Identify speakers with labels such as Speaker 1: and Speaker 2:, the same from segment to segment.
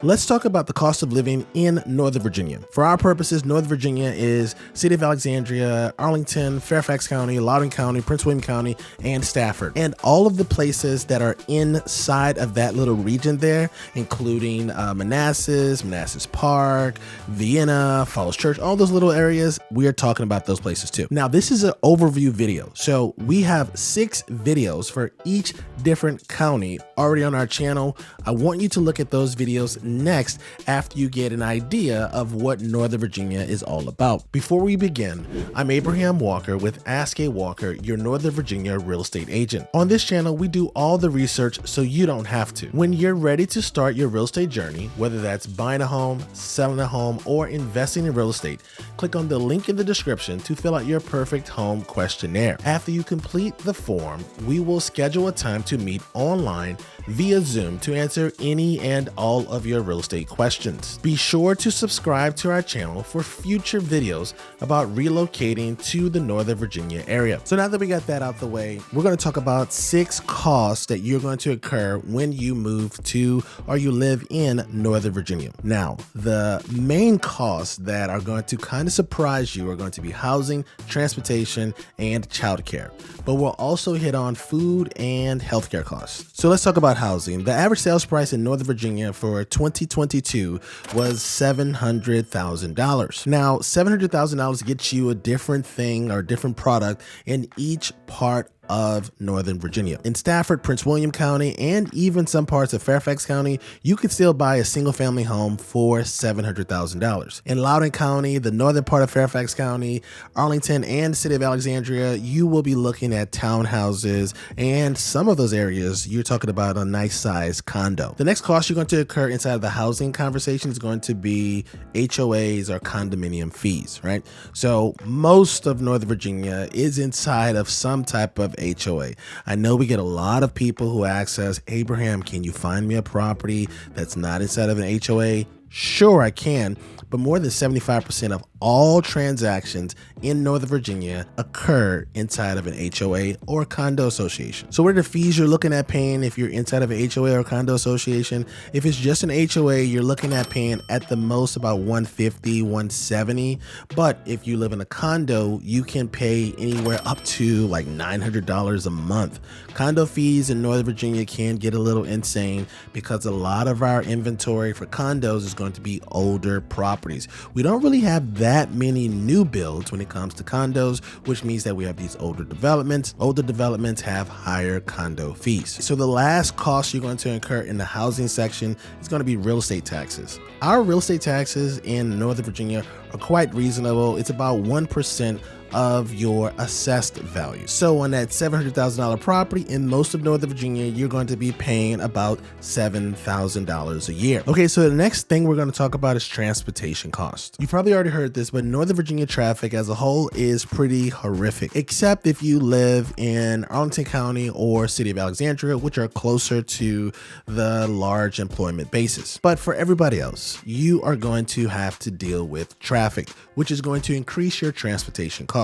Speaker 1: Let's talk about the cost of living in Northern Virginia. For our purposes, Northern Virginia is City of Alexandria, Arlington, Fairfax County, Loudoun County, Prince William County, and Stafford. And all of the places that are inside of that little region there, including Manassas Park, Vienna, Falls Church, all those little areas, we are talking about those places too. Now, this is an overview video. So we have 6 videos for each different county already on our channel. I want you to look at those videos next after you get an idea of what Northern Virginia is all about. Before we begin, I'm Abraham Walker with Ask A Walker, your Northern Virginia real estate agent. On this channel, we do all the research so you don't have to. When you're ready to start your real estate journey, whether that's buying a home, selling a home, or investing in real estate, click on the link in the description to fill out your perfect home questionnaire. After you complete the form, we will schedule a time to meet online via Zoom to answer any and all of your real estate questions. Be sure to subscribe to our channel for future videos about relocating to the Northern Virginia area. So now that we got that out the way, we're going to talk about 6 costs that you're going to incur when you move to or you live in Northern Virginia. Now, the main costs that are going to kind of surprise you are going to be housing, transportation, and childcare. But we'll also hit on food and healthcare costs. So let's talk about housing. The average sales price in Northern Virginia for 2022 was $700,000. Now, $700,000 gets you a different thing or different product in each part of Northern Virginia. In Stafford, Prince William County, and even some parts of Fairfax County, you could still buy a single family home for $700,000. In Loudoun County, the northern part of Fairfax County, Arlington, and the City of Alexandria, you will be looking at townhouses, and some of those areas, you're talking about a nice size condo. The next cost you're going to incur inside of the housing conversation is going to be HOAs or condominium fees, right? So most of Northern Virginia is inside of some type of HOA. I know we get a lot of people who ask us, Abraham, can you find me a property that's not inside of an HOA? Sure, I can, but more than 75% of all transactions in Northern Virginia occur inside of an HOA or condo association. So what are the fees you're looking at paying if you're inside of an HOA or condo association? If it's just an HOA, you're looking at paying at the most about $150, $170. But if you live in a condo, you can pay anywhere up to like $900 a month. Condo fees in Northern Virginia can get a little insane because a lot of our inventory for condos is going to be older properties. We don't really have that many new builds when it comes to condos, which means that we have these older developments. Older developments have higher condo fees. So the last cost you're going to incur in the housing section is going to be real estate taxes. Our real estate taxes in Northern Virginia are quite reasonable. It's about 1% of your assessed value. So on that $700,000 property in most of Northern Virginia, you're going to be paying about $7,000 a year. Okay, so the next thing we're going to talk about is transportation costs. You've probably already heard this, but Northern Virginia traffic as a whole is pretty horrific, except if you live in Arlington County or City of Alexandria, which are closer to the large employment bases. But for everybody else, you are going to have to deal with traffic, which is going to increase your transportation costs.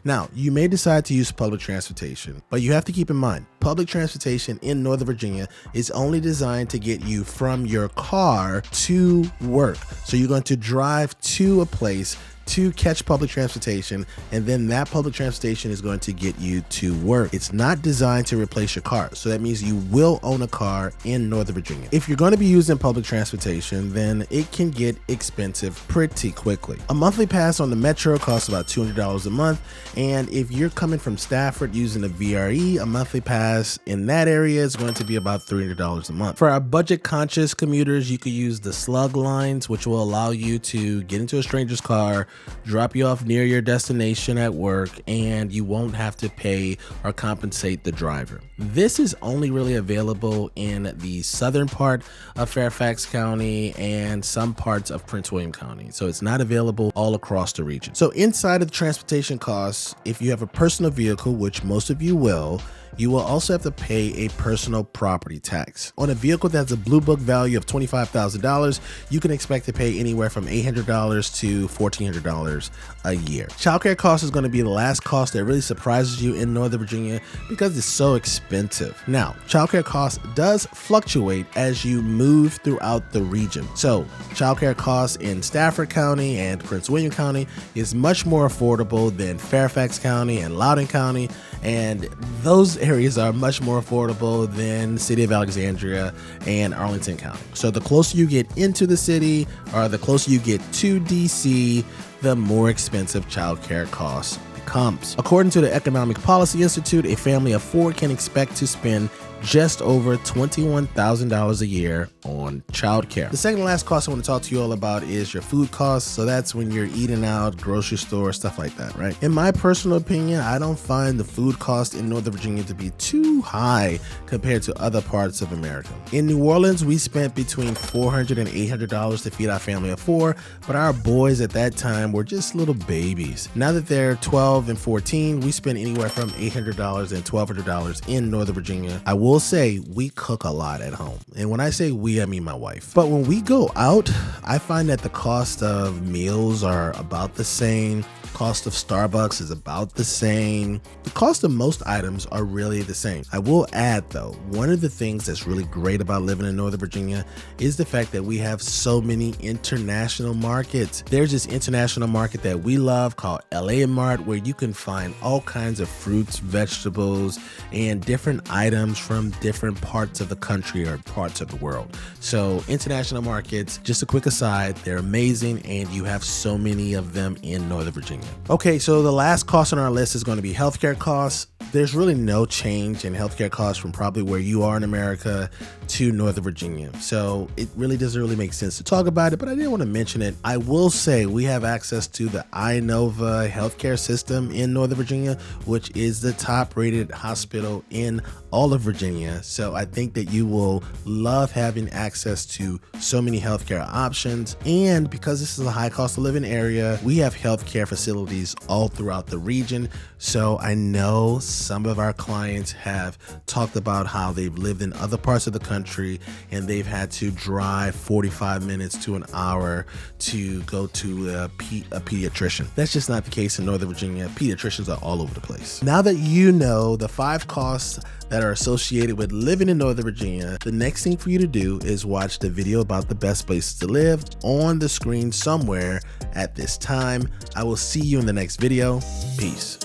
Speaker 1: Now, you may decide to use public transportation, but you have to keep in mind, public transportation in Northern Virginia is only designed to get you from your car to work. So you're going to drive to a place to catch public transportation, and then that public transportation is going to get you to work. It's not designed to replace your car. So that means you will own a car in Northern Virginia. If you're going to be using public transportation, then it can get expensive pretty quickly. A monthly pass on the Metro costs about $200 a month. And if you're coming from Stafford using a VRE, a monthly pass in that area is going to be about $300 a month. For our budget conscious commuters, you could use the slug lines, which will allow you to get into a stranger's car, drop you off near your destination at work, and you won't have to pay or compensate the driver. This is only really available in the southern part of Fairfax County and some parts of Prince William County. So it's not available all across the region. So inside of the transportation costs, if you have a personal vehicle, which most of you will, You will also have to pay a personal property tax. On a vehicle that's a blue book value of $25,000, you can expect to pay anywhere from $800 to $1,400 a year. Childcare cost is going to be the last cost that really surprises you in Northern Virginia because it's so expensive. Now, childcare cost does fluctuate as you move throughout the region. So, childcare costs in Stafford County and Prince William County is much more affordable than Fairfax County and Loudoun County, and those areas are much more affordable than the city of Alexandria and Arlington County. So the closer you get into the city or the closer you get to DC, the more expensive childcare costs becomes. According to the Economic Policy Institute, a family of 4 can expect to spend just over $21,000 a year on childcare. The second to last cost I want to talk to you all about is your food costs. So that's when you're eating out, grocery store, stuff like that, right? In my personal opinion, I don't find the food cost in Northern Virginia to be too high compared to other parts of America. In New Orleans, we spent between $400 and $800 to feed our family of 4, but our boys at that time were just little babies. Now that they're 12 and 14, we spend anywhere from $800 and $1,200 in Northern Virginia. I will say we cook a lot at home. And when I say we, I mean my wife. But when we go out, I find that the cost of meals are about the same. Cost of Starbucks is about the same. The cost of most items are really the same. I will add though, one of the things that's really great about living in Northern Virginia is the fact that we have so many international markets. There's this international market that we love called LA Mart, where you can find all kinds of fruits, vegetables, and different items from different parts of the country or parts of the world. So international markets, just a quick aside, they're amazing and you have so many of them in Northern Virginia. Okay, so the last cost on our list is going to be healthcare costs. There's really no change in healthcare costs from probably where you are in America to Northern Virginia. So it really doesn't really make sense to talk about it, but I didn't want to mention it. I will say we have access to the Inova healthcare system in Northern Virginia, which is the top rated hospital in all of Virginia. So I think that you will love having access to so many healthcare options. And because this is a high cost of living area, we have healthcare facilities all throughout the region. So I know some of our clients have talked about how they've lived in other parts of the country and they've had to drive 45 minutes to an hour to go to a pediatrician. That's just not the case in Northern Virginia. Pediatricians are all over the place. Now that you know the 5 costs that are associated with living in Northern Virginia, the next thing for you to do is watch the video about the best places to live on the screen somewhere at this time. I will see you in the next video. Peace.